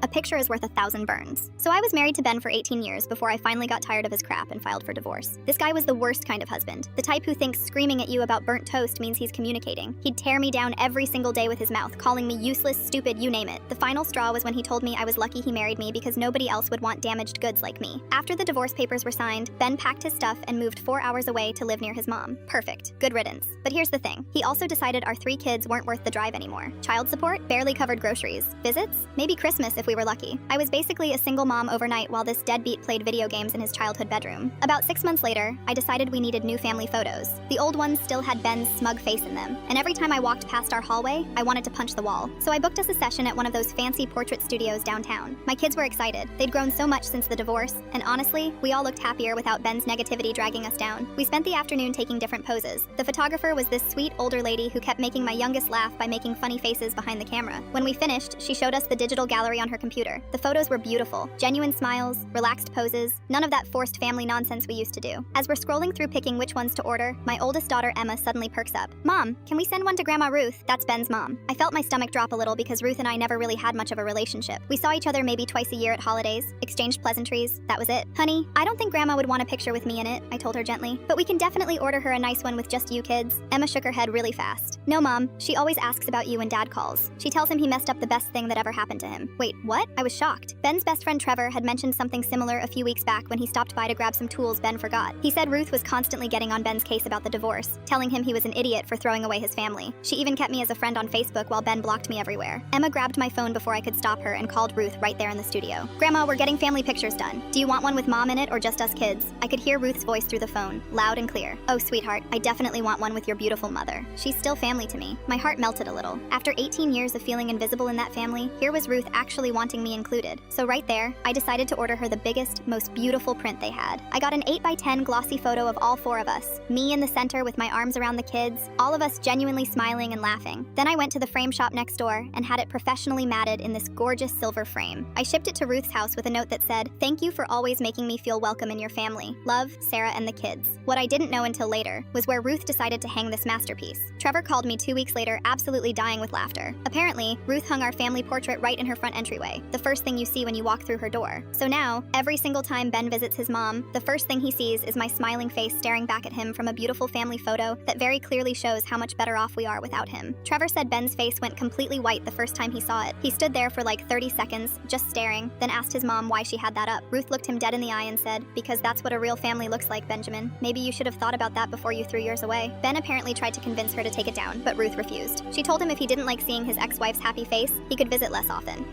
A picture is worth 1,000 burns. So I was married to Ben for 18 years before I finally got tired of his crap and filed for divorce. This guy was the worst kind of husband. The type who thinks screaming at you about burnt toast means he's communicating. He'd tear me down every single day with his mouth, calling me useless, stupid, you name it. The final straw was when he told me I was lucky he married me because nobody else would want damaged goods like me. After the divorce papers were signed, Ben packed his stuff and moved 4 hours away to live near his mom. Perfect. Good riddance. But here's the thing. He also decided our 3 kids weren't worth the drive anymore. Child support? Barely covered groceries. Visits? Maybe Christmas if we were lucky. I was basically a single mom overnight while this deadbeat played video games in his childhood bedroom. About 6 months later, I decided we needed new family photos. The old ones still had Ben's smug face in them, and every time I walked past our hallway, I wanted to punch the wall. So I booked us a session at one of those fancy portrait studios downtown. My kids were excited. They'd grown so much since the divorce, and honestly, we all looked happier without Ben's negativity dragging us down. We spent the afternoon taking different poses. The photographer was this sweet older lady who kept making my youngest laugh by making funny faces behind the camera. When we finished, she showed us the digital gallery on her computer. The photos were beautiful. Genuine smiles, relaxed poses, none of that forced family nonsense we used to do. As we're scrolling through picking which ones to order, my oldest daughter Emma suddenly perks up. "Mom, can we send one to Grandma Ruth?" That's Ben's mom. I felt my stomach drop a little because Ruth and I never really had much of a relationship. We saw each other maybe twice a year at holidays, exchanged pleasantries, that was it. "Honey, I don't think Grandma would want a picture with me in it," I told her gently. "But we can definitely order her a nice one with just you kids." Emma shook her head really fast. "No, Mom, she always asks about you when Dad calls. She tells him he messed up the best thing that ever happened to him." Wait, what? I was shocked. Ben's best friend Trevor had mentioned something similar a few weeks back when he stopped by to grab some tools Ben forgot. He said Ruth was constantly getting on Ben's case about the divorce, telling him he was an idiot for throwing away his family. She even kept me as a friend on Facebook while Ben blocked me everywhere. Emma grabbed my phone before I could stop her and called Ruth right there in the studio. "Grandma, we're getting family pictures done. Do you want one with Mom in it or just us kids?" I could hear Ruth's voice through the phone, loud and clear. "Oh, sweetheart, I definitely want one with your beautiful mother. She's still family to me." My heart melted a little. After 18 years of feeling invisible in that family, here was Ruth actually wanting me included. So right there, I decided to order her the biggest, most beautiful print they had. I got an 8x10 glossy photo of all 4 of us, me in the center with my arms around the kids, all of us genuinely smiling and laughing. Then I went to the frame shop next door and had it professionally matted in this gorgeous silver frame. I shipped it to Ruth's house with a note that said, "Thank you for always making me feel welcome in your family. Love, Sarah and the kids." What I didn't know until later was where Ruth decided to hang this masterpiece. Trevor called me 2 weeks later, absolutely dying with laughter. Apparently, Ruth hung our family portrait right in her front entryway, the first thing you see when you walk through her door. So now, every single time Ben visits his mom, the first thing he sees is my smiling face staring back at him from a beautiful family photo that very clearly shows how much better off we are without him. Trevor said Ben's face went completely white the first time he saw it. He stood there for like 30 seconds, just staring, then asked his mom why she had that up. Ruth looked him dead in the eye and said, "Because that's what a real family looks like, Benjamin. Maybe you should have thought about that before you threw yours away." Ben apparently tried to convince her to take it down, but Ruth refused. She told him if he didn't like seeing his ex-wife's happy face, he could visit less often.